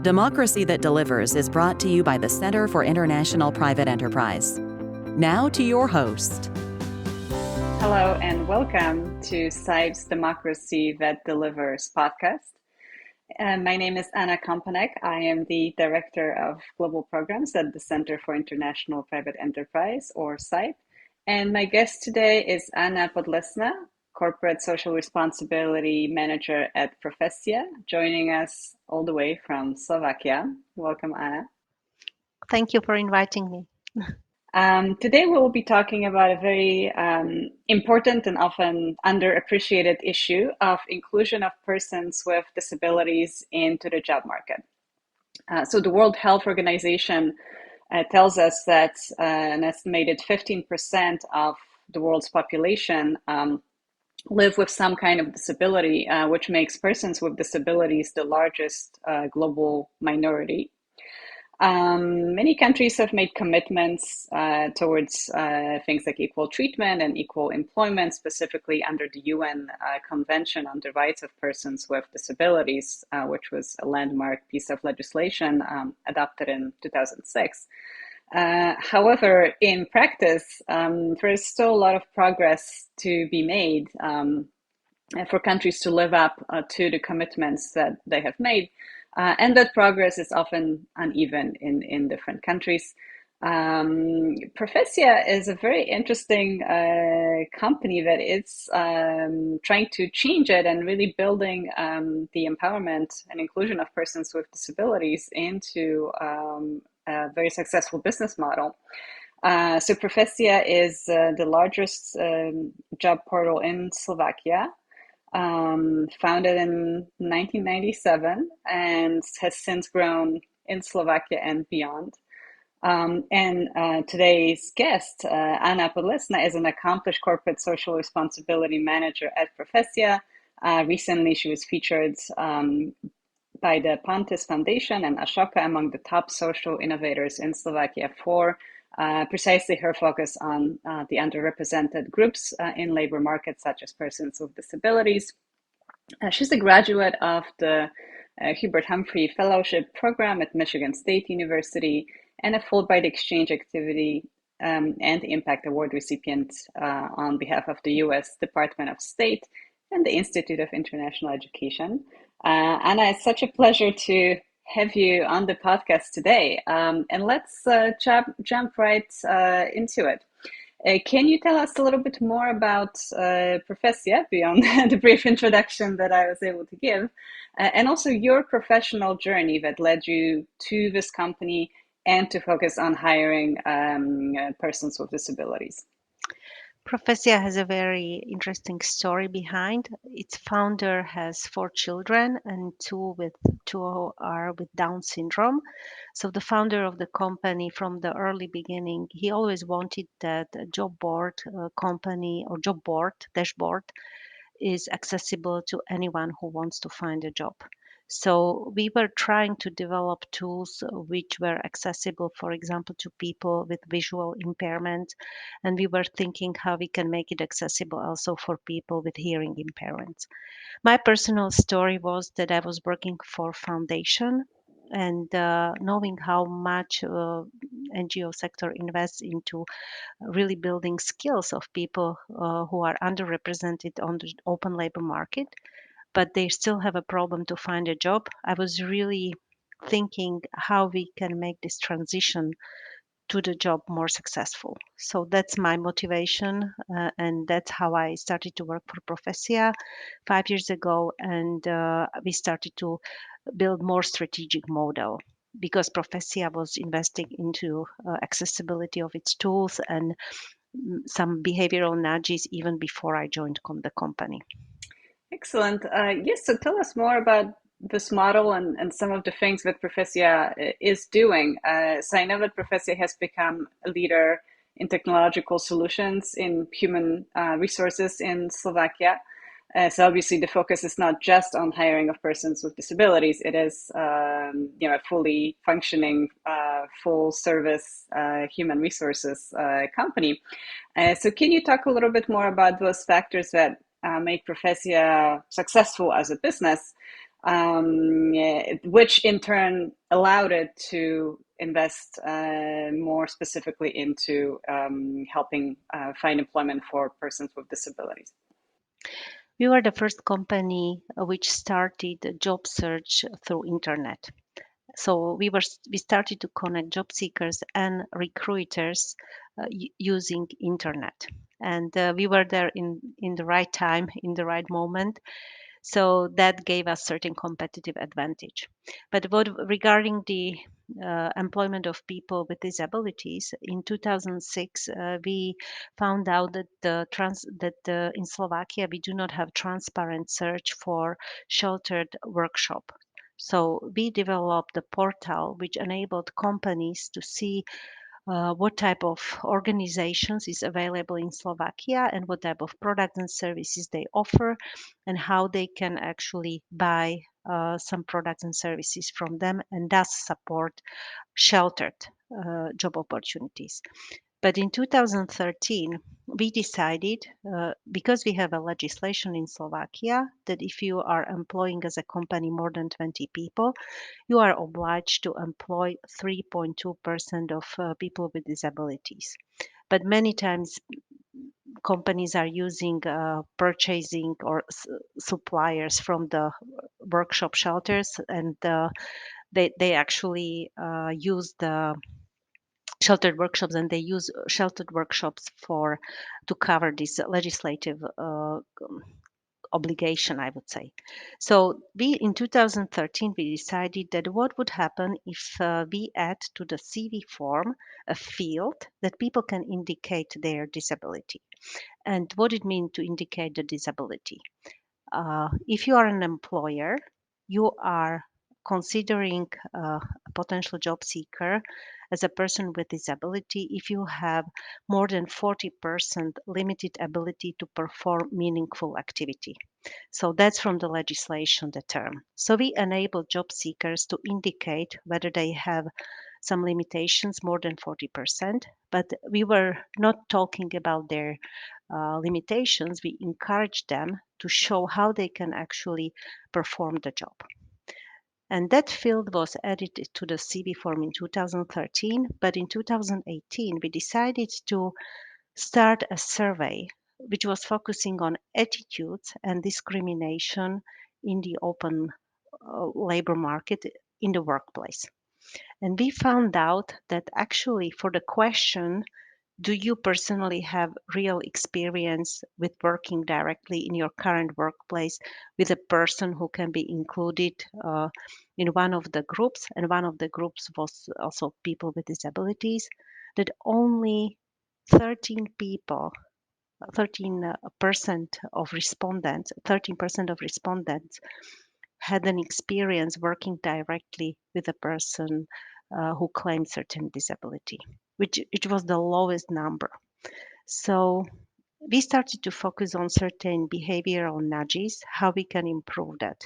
Democracy That Delivers is brought to you by the Center for International Private Enterprise. Now to your host. Hello and welcome to SIBE's Democracy That Delivers podcast. My name is Anna Kompanek. I am the Director of Global Programs at the Center for International Private Enterprise, or SIBE. And my guest today is Anna Podlesna, Corporate Social Responsibility Manager at Profesia, joining us all the way from Slovakia. Welcome, Anna. Thank you for inviting me. Today we'll be talking about a very important and often underappreciated issue of inclusion of persons with disabilities into the job market. So the World Health Organization tells us that an estimated 15% of the world's population live with some kind of disability, which makes persons with disabilities the largest global minority. Many countries have made commitments towards things like equal treatment and equal employment, specifically under the UN Convention on the Rights of Persons with Disabilities, which was a landmark piece of legislation adopted in 2006. However, in practice, there is still a lot of progress to be made for countries to live up to the commitments that they have made. And that progress is often uneven in different countries. Profesia is a very interesting company that is trying to change it and really building the empowerment and inclusion of persons with disabilities into a very successful business model. So Profesia is the largest job portal in Slovakia. Founded in 1997 and has since grown in Slovakia and beyond. Today's guest, Anna Podlesna, is an accomplished corporate social responsibility manager at Profesia. Recently, she was featured by the Pantis Foundation and Ashoka among the top social innovators in Slovakia for precisely her focus on the underrepresented groups in labor markets, such as persons with disabilities. She's a graduate of the Hubert Humphrey Fellowship Program at Michigan State University and a Fulbright Exchange activity and Impact Award recipient on behalf of the U.S. Department of State and the Institute of International Education. Anna, it's such a pleasure to have you on the podcast today. And let's jump right into it. Can you tell us a little bit more about Profesia beyond the brief introduction that I was able to give, and also your professional journey that led you to this company and to focus on hiring persons with disabilities? Profesia has a very interesting story behind. Its founder has 4 children and two are with Down syndrome. So the founder of the company from the early beginning, he always wanted that a job board company or job board dashboard is accessible to anyone who wants to find a job. So we were trying to develop tools which were accessible, for example, to people with visual impairment. And we were thinking how we can make it accessible also for people with hearing impairments. My personal story was that I was working for foundation and knowing how much NGO sector invests into really building skills of people who are underrepresented on the open labor market, but they still have a problem to find a job. I was really thinking how we can make this transition to the job more successful. So that's my motivation, and that's how I started to work for Profesia 5 years ago, and we started to build more strategic model because Profesia was investing into accessibility of its tools and some behavioral nudges even before I joined the company. Excellent. Yes, so tell us more about this model and some of the things that Profesia is doing. So I know that Profesia has become a leader in technological solutions in human resources in Slovakia. So obviously the focus is not just on hiring of persons with disabilities. It is a fully functioning, full service human resources company. So can you talk a little bit more about those factors that make Profesia successful as a business? which in turn allowed it to invest more specifically into helping find employment for persons with disabilities. We were the first company which started a job search through internet. So we started to connect job seekers and recruiters using internet, and we were there in the right time, in the right moment. So that gave us certain competitive advantage. But what regarding the employment of people with disabilities in 2006, we found out that in Slovakia we do not have transparent search for sheltered workshop. So we developed a portal which enabled companies to see what type of organizations is available in Slovakia and what type of products and services they offer and how they can actually buy some products and services from them and thus support sheltered job opportunities. But in 2013, we decided, because we have a legislation in Slovakia, that if you are employing as a company more than 20 people, you are obliged to employ 3.2% of people with disabilities. But many times companies are using purchasing or suppliers from the workshop shelters, and they actually use the sheltered workshops, and they use sheltered workshops for to cover this legislative obligation, I would say. So we in 2013 we decided that what would happen if we add to the CV form a field that people can indicate their disability. And what it means to indicate the disability. If you are an employer, you are considering a potential job seeker as a person with disability if you have more than 40% limited ability to perform meaningful activity. So that's from the legislation, the term. So we enable job seekers to indicate whether they have some limitations more than 40%, but we were not talking about their limitations. We encourage them to show how they can actually perform the job. And that field was added to the CV form in 2013, but in 2018 we decided to start a survey which was focusing on attitudes and discrimination in the open labor market in the workplace. And we found out that actually for the question, do you personally have real experience with working directly in your current workplace with a person who can be included in one of the groups? And one of the groups was also people with disabilities, that only 13 people 13% of respondents had an experience working directly with a person who claimed certain disability, which it was the lowest number. So we started to focus on certain behavioral nudges, how we can improve that.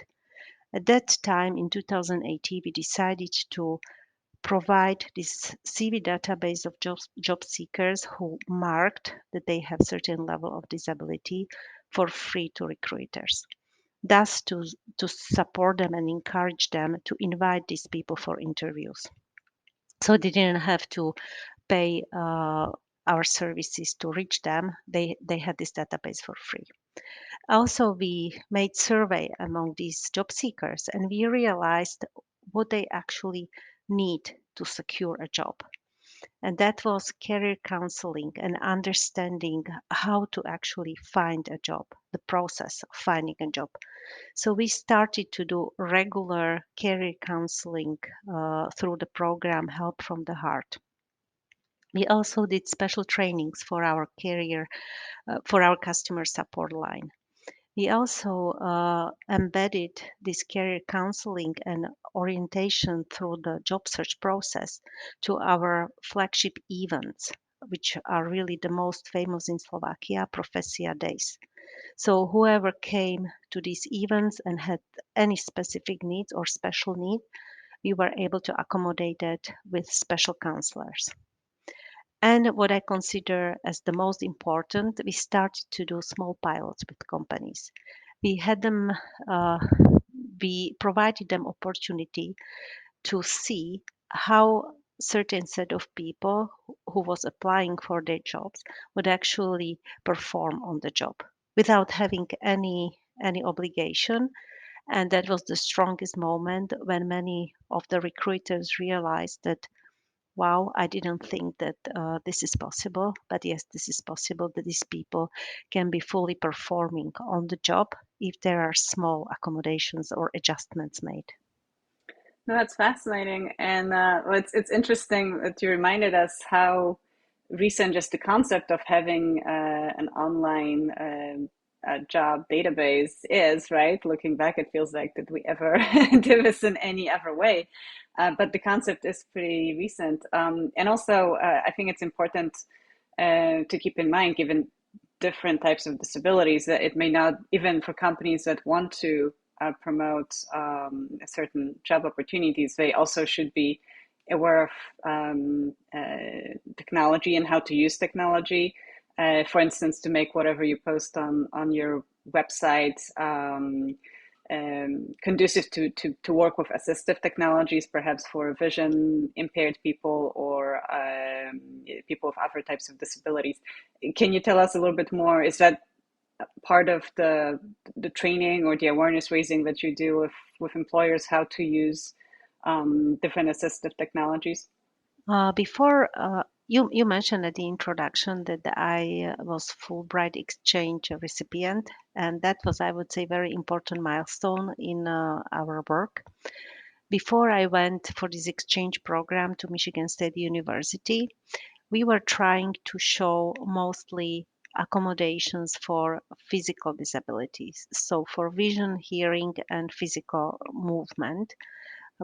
At that time in 2018, we decided to provide this CV database of job seekers who marked that they have certain level of disability for free to recruiters. Thus, to support them and encourage them to invite these people for interviews. So they didn't have to pay our services to reach them. They had this database for free. Also, we made survey among these job seekers, and we realized what they actually need to secure a job. And that was career counseling and understanding how to actually find a job, the process of finding a job. So we started to do regular career counseling through the program Help from the Heart. We also did special trainings for our customer support line. We also embedded this career counseling and orientation through the job search process to our flagship events, which are really the most famous in Slovakia, Profesia days. So whoever came to these events and had any specific needs or special need, we were able to accommodate it with special counselors. And what I consider as the most important, we started to do small pilots with companies. We had them we provided them opportunity to see how certain set of people who was applying for their jobs would actually perform on the job without having any obligation. And that was the strongest moment when many of the recruiters realized that, wow, I didn't think that this is possible, but yes, this is possible, that these people can be fully performing on the job if there are small accommodations or adjustments made. No, that's fascinating, and well, it's interesting that you reminded us how recent just the concept of having an online job database is, right? Looking back, it feels like did we ever do this in any other way? But the concept is pretty recent, and also I think it's important to keep in mind, given different types of disabilities, that it may not, even for companies that want to promote certain job opportunities, they also should be aware of technology and how to use technology. For instance, to make whatever you post on your website conducive to work with assistive technologies, perhaps for vision impaired people or people with other types of disabilities. Can you tell us a little bit more? Is that part of the training or the awareness raising that you do with employers, how to use different assistive technologies? Before you mentioned at the introduction that I was Fulbright exchange recipient, and that was, I would say, very important milestone in our work. Before I went for this exchange program to Michigan State University, we were trying to show mostly accommodations for physical disabilities, so for vision, hearing, and physical movement,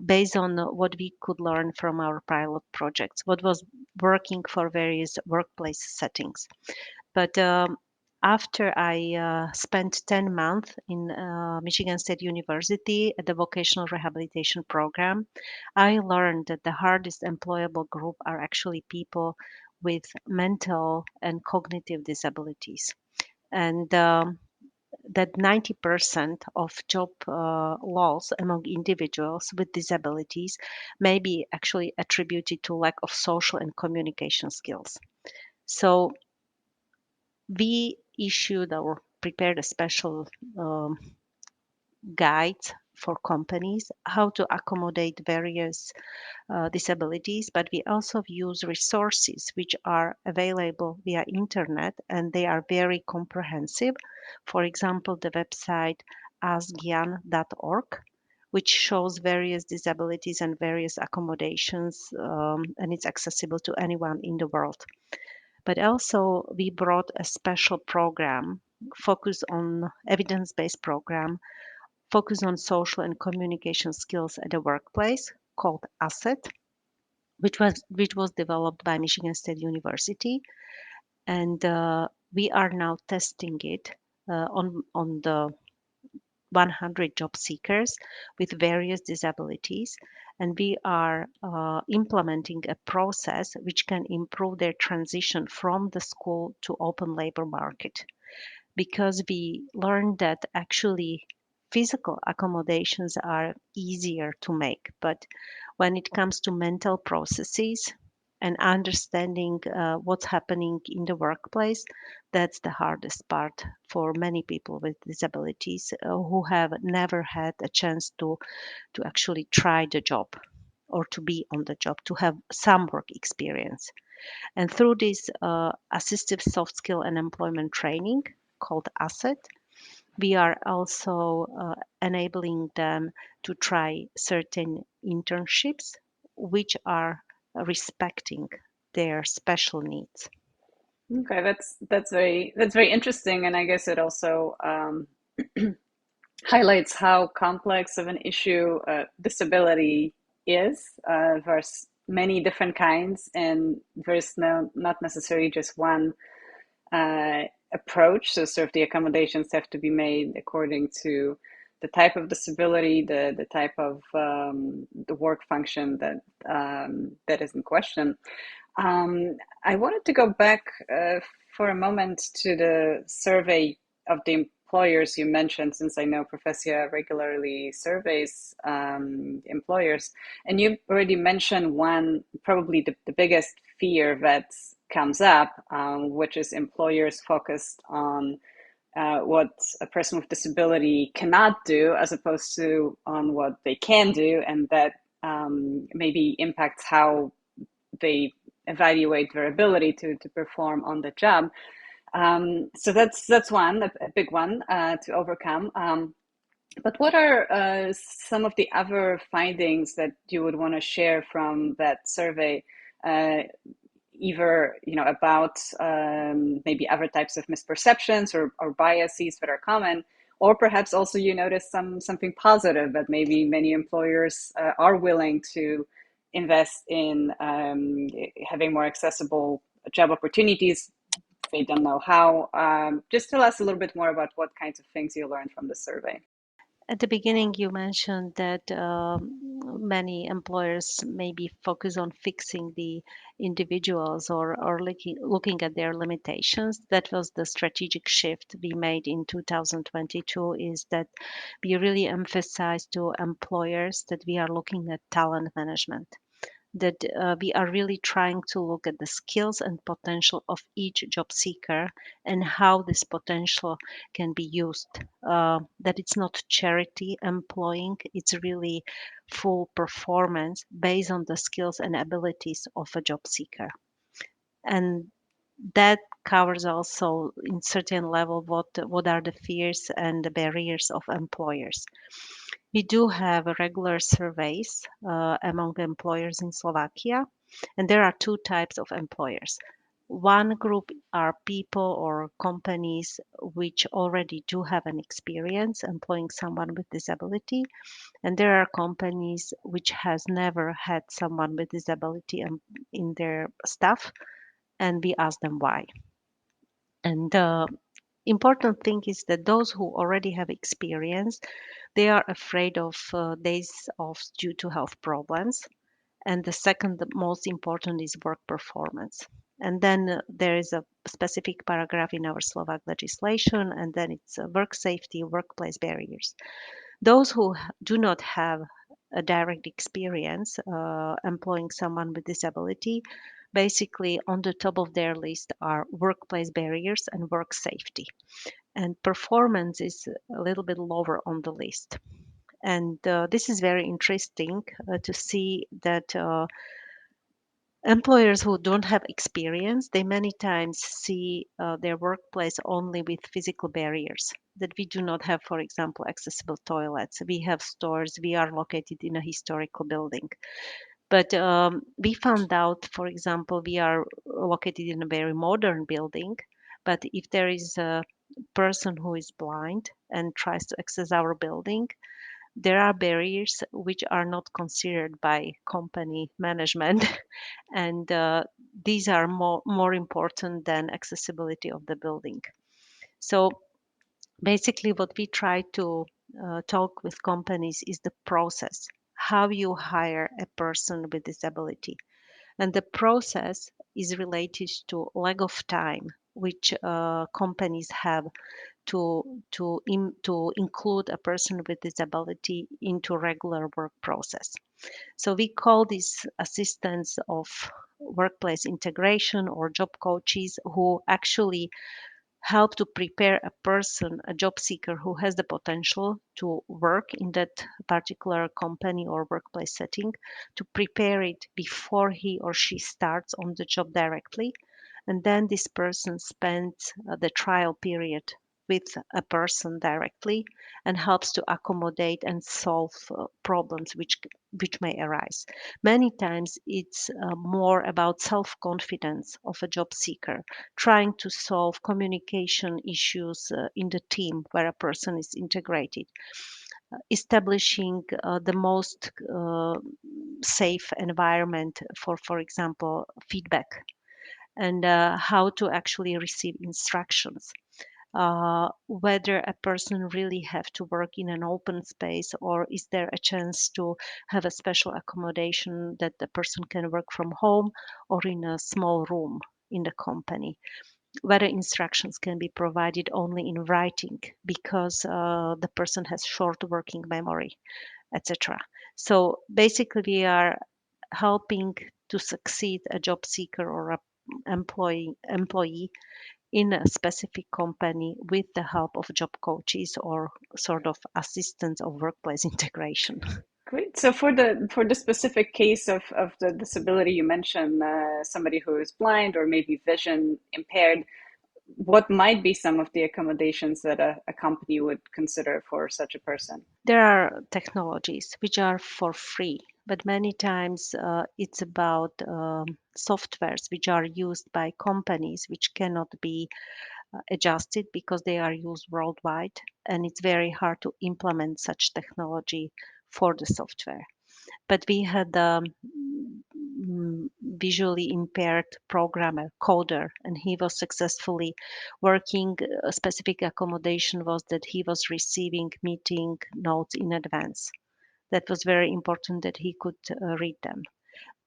based on what we could learn from our pilot projects, what was working for various workplace settings. But after I spent 10 months in Michigan State University at the vocational rehabilitation program, I learned that the hardest employable group are actually people with mental and cognitive disabilities. And that 90% of job loss among individuals with disabilities may be actually attributed to lack of social and communication skills. So we issued or prepared a special guide for companies how to accommodate various disabilities, but we also use resources which are available via internet, and they are very comprehensive. For example, the website askgyan.org, which shows various disabilities and various accommodations, and it's accessible to anyone in the world. But also we brought a special program focus on evidence-based program focus on social and communication skills at the workplace called ASSET, which was developed by Michigan State University, and we are now testing it on the 100 job seekers with various disabilities, and we are implementing a process which can improve their transition from the school to open labor market, because we learned that actually physical accommodations are easier to make, but when it comes to mental processes and understanding what's happening in the workplace, that's the hardest part for many people with disabilities who have never had a chance to actually try the job or to be on the job, to have some work experience. And through this assistive soft skill and employment training called ASSET, we are also enabling them to try certain internships which are respecting their special needs. Okay, that's very interesting, and I guess it also highlights how complex of an issue disability is. There's many different kinds, and there's not necessarily just one approach. So sort of the accommodations have to be made according to the type of disability, the type of the work function that is in question. I wanted to go back for a moment to the survey of the employers you mentioned, since I know Profesia regularly surveys employers, and you already mentioned one, probably the biggest fear that comes up, which is employers focused on what a person with disability cannot do as opposed to on what they can do, and that maybe impacts how they evaluate their ability to perform on the job. So that's one, a big one to overcome. But what are some of the other findings that you would want to share from that survey? Either about maybe other types of misperceptions or biases that are common, or perhaps also you notice something positive that maybe many employers are willing to invest in having more accessible job opportunities. They don't know how. Just tell us a little bit more about what kinds of things you learned from the survey. At the beginning, you mentioned that many employers maybe focus on fixing the individuals or looking at their limitations. That was the strategic shift we made in 2022, is that we really emphasize to employers that we are looking at talent management, that we are really trying to look at the skills and potential of each job seeker and how this potential can be used. That it's not charity employing, it's really full performance based on the skills and abilities of a job seeker. And that covers also in certain level what are the fears and the barriers of employers. We do have regular surveys among employers in Slovakia, and there are two types of employers. One group are people or companies which already do have an experience employing someone with disability, and there are companies which has never had someone with disability in their staff, and we ask them why. And the important thing is that those who already have experience, they are afraid of days off due to health problems. And the second, the most important, is work performance. And then there is a specific paragraph in our Slovak legislation, and then it's work safety, workplace barriers. Those who do not have a direct experience employing someone with disability, basically on the top of their list are workplace barriers and work safety. And performance is a little bit lower on the list. And this is very interesting to see that employers who don't have experience, they many times see their workplace only with physical barriers. That we do not have, for example, accessible toilets. We have stores, we are located in a historical building. But we found out, for example, we are located in a very modern building. But if there is a person who is blind and tries to access our building, there are barriers which are not considered by company management, and these are more important than accessibility of the building. So basically, what we try to talk with companies is the process, how you hire a person with disability. And the process is related to lack of time which companies have to include a person with disability into regular work process. So we call these assistants of workplace integration or job coaches, who actually help to prepare a person, a job seeker who has the potential to work in that particular company or workplace setting, to prepare it before he or she starts on the job directly. And then this person spends the trial period with a person directly and helps to accommodate and solve problems which may arise. Many times it's more about self-confidence of a job seeker, trying to solve communication issues in the team where a person is integrated, establishing the most safe environment for example, feedback, and how to actually receive instructions. Whether a person really have to work in an open space, or is there a chance to have a special accommodation that the person can work from home or in a small room in the company. whether instructions can be provided only in writing because the person has short working memory, etc. So basically, we are helping to succeed a job seeker or a employee in a specific company with the help of job coaches or sort of assistance of workplace integration. Great. So for the specific case of the disability you mentioned, somebody who is blind or maybe vision impaired, what might be some of the accommodations that a company would consider for such a person? There are technologies which are for free, but many times it's about softwares which are used by companies which cannot be adjusted because they are used worldwide, and it's very hard to implement such technology for the software. But we had a visually impaired programmer, coder, and he was successfully working. A specific accommodation was that he was receiving meeting notes in advance. That was very important that he could read them.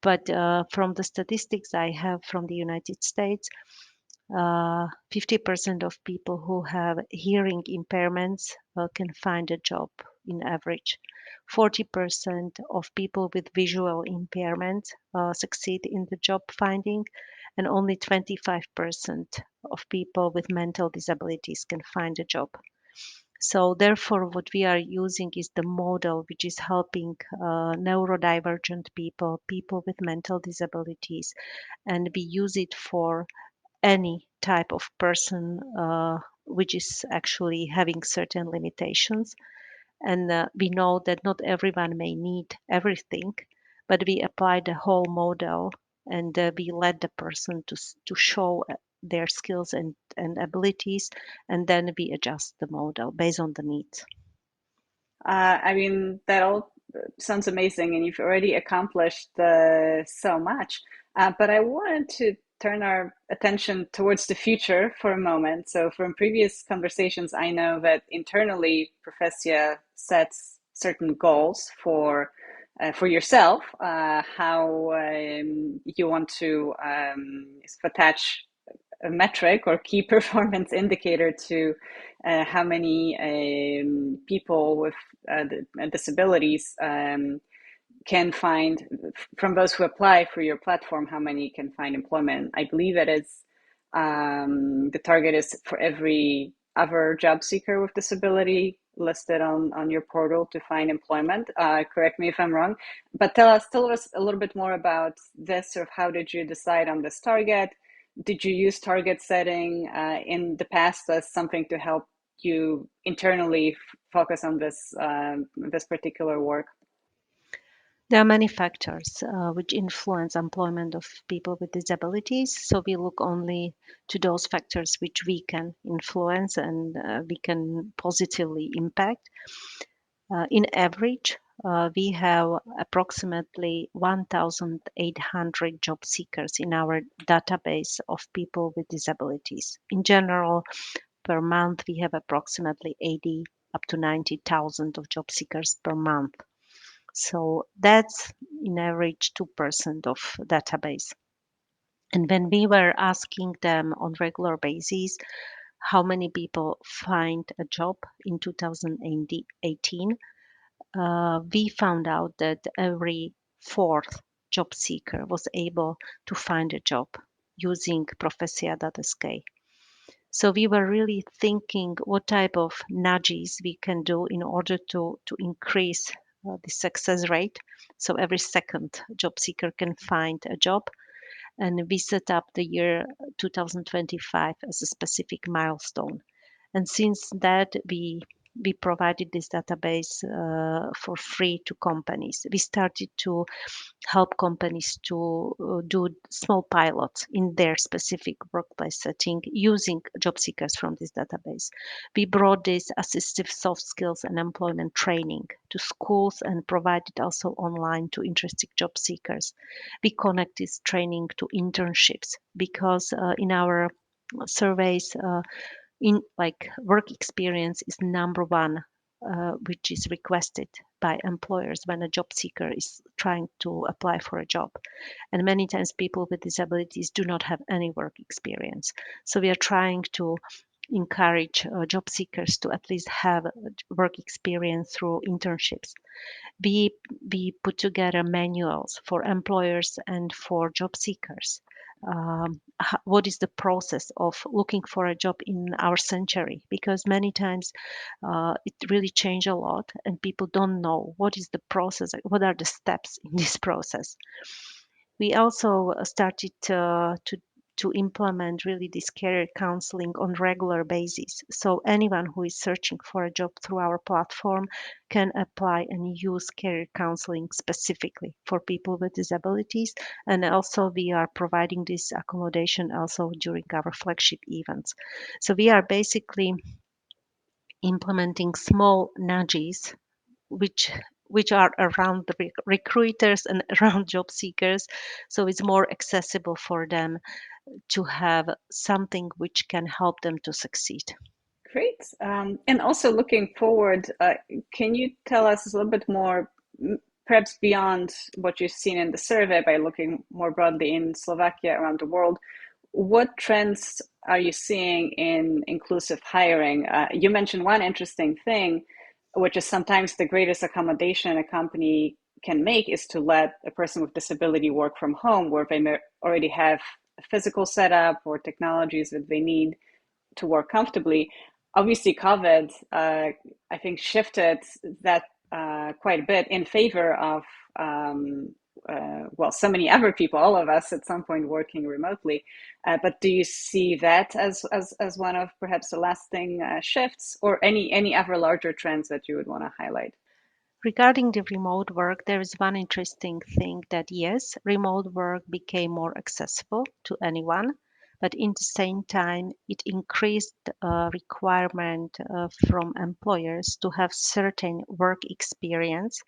But from the statistics I have from the United States, 50% of people who have hearing impairments can find a job in average. 40% of people with visual impairment succeed in the job finding, and only 25% of people with mental disabilities can find a job. So therefore, what we are using is the model which is helping neurodivergent people, people with mental disabilities, and we use it for any type of person which is actually having certain limitations. And we know that not everyone may need everything, but we apply the whole model, and we let the person to show their skills and abilities, and then we adjust the model based on the needs. I mean, that all sounds amazing, and you've already accomplished so much. But I wanted to turn our attention towards the future for a moment. So, from previous conversations, I know that internally, Profesia sets certain goals for yourself, how you want to attach a metric or key performance indicator to how many people with disabilities can find, from those who apply for your platform, how many can find employment. I believe it is the target is for every other job seeker with disability listed on your portal to find employment. Correct me if I'm wrong, but tell us a little bit more about this. Or how did you decide on this target? Did you use target setting in the past as something to help you internally focus on this particular work? There are many factors which influence employment of people with disabilities. So we look only to those factors which we can influence and we can positively impact. In average, we have approximately 1,800 job seekers in our database of people with disabilities. In general, per month, we have approximately 80 up to 90,000 of job seekers per month. So that's in average 2% of database. And when we were asking them on regular basis how many people find a job in 2018, we found out that every fourth job seeker was able to find a job using Profesia.sk. So we were really thinking what type of nudges we can do in order to increase the success rate. So every second job seeker can find a job. And we set up the year 2025 as a specific milestone. And since that, we provided this database for free to companies. We started to help companies to do small pilots in their specific workplace setting using job seekers from this database. We brought this assistive soft skills and employment training to schools and provided also online to interested job seekers. We connect this training to internships because in our surveys, in like work experience is number one which is requested by employers when a job seeker is trying to apply for a job. And many times people with disabilities do not have any work experience. So we are trying to encourage job seekers to at least have work experience through internships. We put together manuals for employers and for job seekers. What is the process of looking for a job in our century? Because many times it really changed a lot, and people don't know what is the process, what are the steps in this process. We also started to implement really this career counseling on regular basis. So anyone who is searching for a job through our platform can apply and use career counseling specifically for people with disabilities. And also we are providing this accommodation also during our flagship events. So we are basically implementing small nudges which are around the recruiters and around job seekers, so it's more accessible for them to have something which can help them to succeed. Great. And also looking forward, can you tell us a little bit more, perhaps beyond what you've seen in the survey, by looking more broadly in Slovakia, around the world? What trends are you seeing in inclusive hiring? You mentioned one interesting thing, which is sometimes the greatest accommodation a company can make is to let a person with disability work from home, where they may already have a physical setup or technologies that they need to work comfortably. Obviously, COVID, I think, shifted that quite a bit in favor of, well, so many other people, all of us at some point working remotely. But do you see that as one of perhaps the lasting shifts, or any other larger trends that you would want to highlight? Regarding the remote work, there is one interesting thing that yes, remote work became more accessible to anyone, but in the same time, it increased requirement from employers to have certain work experience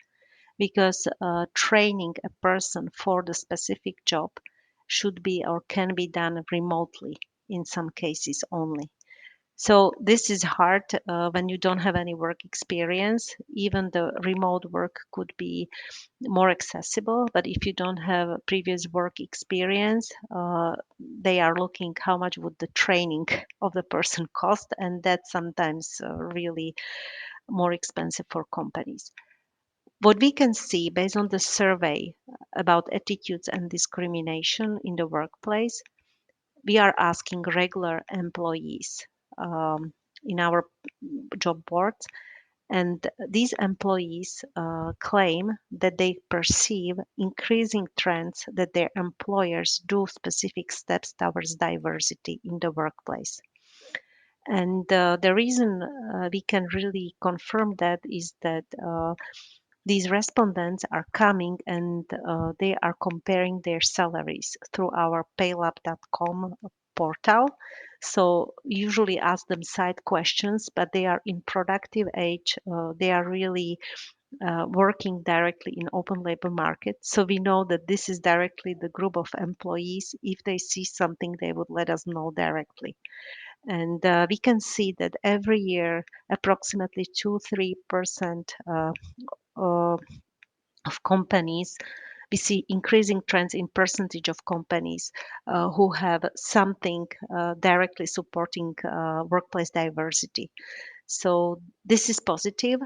because training a person for the specific job should be or can be done remotely in some cases only. So this is hard when you don't have any work experience. Even the remote work could be more accessible, but if you don't have previous work experience, they are looking how much would the training of the person cost, and that's sometimes really more expensive for companies. What we can see based on the survey about attitudes and discrimination in the workplace, we are asking regular employees in our job boards, and these employees claim that they perceive increasing trends that their employers do specific steps towards diversity in the workplace. And the reason we can really confirm that is that these respondents are coming and they are comparing their salaries through our paylab.com portal. So usually ask them side questions, but they are in productive age. They are really working directly in open labor market. So we know that this is directly the group of employees. If they see something, they would let us know directly. And we can see that every year, approximately 2-3% uh, of companies, we see increasing trends in percentage of companies who have something directly supporting workplace diversity. So this is positive.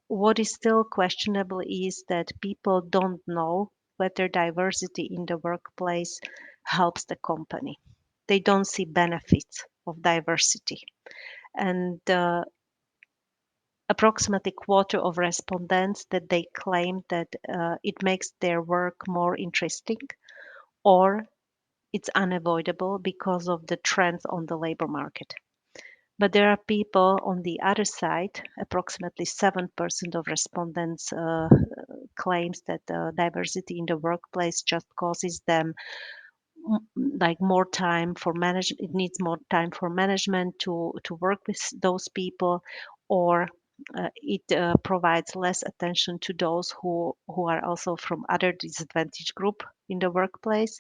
What is still questionable is that people don't know whether diversity in the workplace helps the company. They don't see benefits of diversity. And approximately quarter of respondents that they claim that it makes their work more interesting or it's unavoidable because of the trends on the labor market. But there are people on the other side, approximately 7% of respondents claims that diversity in the workplace just causes them like more time for management. It needs more time for management to work with those people, or it provides less attention to those who are also from other disadvantaged group in the workplace,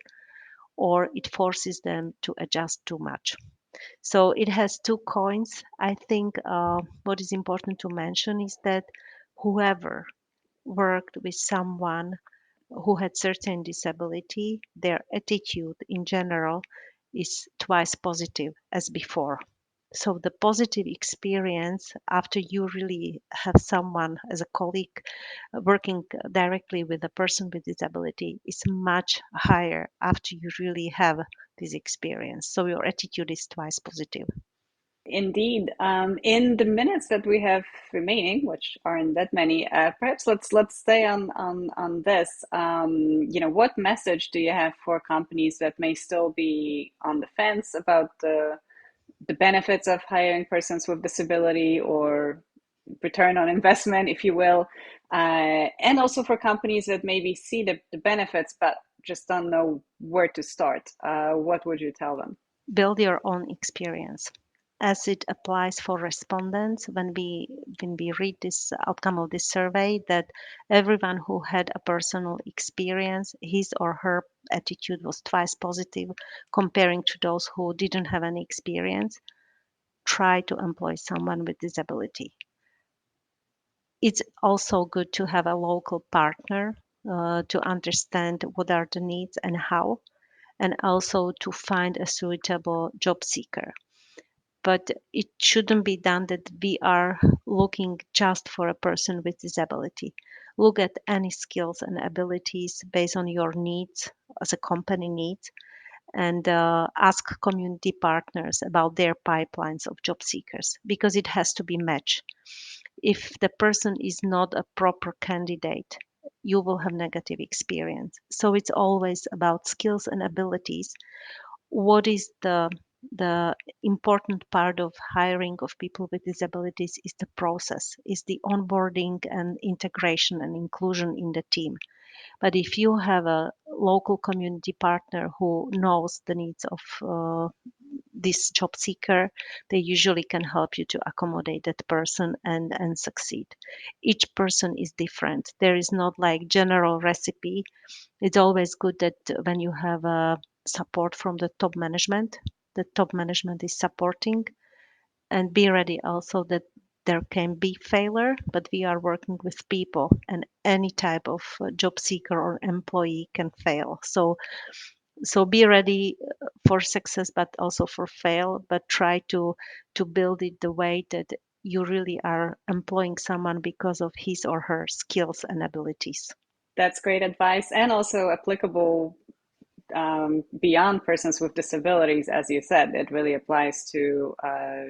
or it forces them to adjust too much. So it has two coins. I think what is important to mention is that whoever worked with someone who had certain disability, their attitude in general is twice positive as before. So the positive experience after you really have someone as a colleague working directly with a person with disability is much higher after you really have this experience. So your attitude is twice positive. Indeed. In the minutes that we have remaining, which aren't that many, perhaps let's stay on this. What message do you have for companies that may still be on the fence about the benefits of hiring persons with disability, or return on investment, if you will, and also for companies that maybe see the benefits but just don't know where to start? What would you tell them? Build your own experience. As it applies for respondents, when we read this outcome of this survey, that everyone who had a personal experience, his or her attitude was twice positive comparing to those who didn't have any experience. Try to employ someone with disability. It's also good to have a local partner to understand what are the needs and how, and also to find a suitable job seeker. But it shouldn't be done that we are looking just for a person with disability. Look at any skills and abilities based on your needs as a company needs, and ask community partners about their pipelines of job seekers, because it has to be matched. If the person is not a proper candidate, you will have negative experience. So it's always about skills and abilities. What is the important part of hiring of people with disabilities is the process, is the onboarding and integration and inclusion in the team. But if you have a local community partner who knows the needs of this job seeker, they usually can help you to accommodate that person and succeed. Each person is different. There is not like general recipe. It's always good that when you have support from the top management is supporting, and be ready also that there can be failure, but we are working with people, and any type of job seeker or employee can fail. So be ready for success, but also for fail, but try to build it the way that you really are employing someone because of his or her skills and abilities. That's great advice, and also applicable beyond persons with disabilities. As you said, it really applies to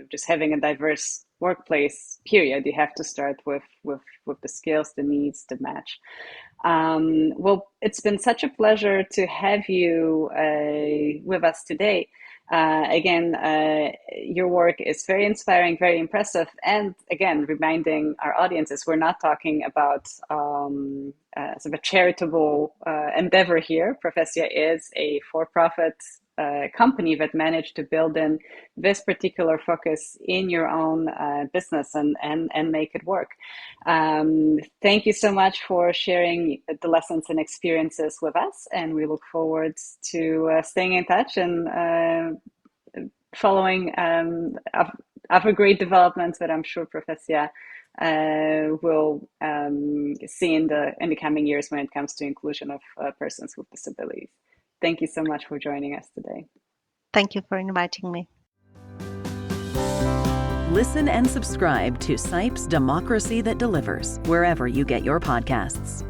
just having a diverse workplace. Period. You have to start with the skills, the needs, the match. Well, it's been such a pleasure to have you with us today. Again, your work is very inspiring, very impressive, and again, reminding our audiences we're not talking about sort of a charitable endeavor here. Profesia is a for-profit company that managed to build in this particular focus in your own business and make it work. Thank you so much for sharing the lessons and experiences with us, and we look forward to staying in touch and following other great developments that I'm sure Profesia will see in the coming years when it comes to inclusion of persons with disabilities. Thank you so much for joining us today. Thank you for inviting me. Listen and subscribe to SIPE's Democracy That Delivers wherever you get your podcasts.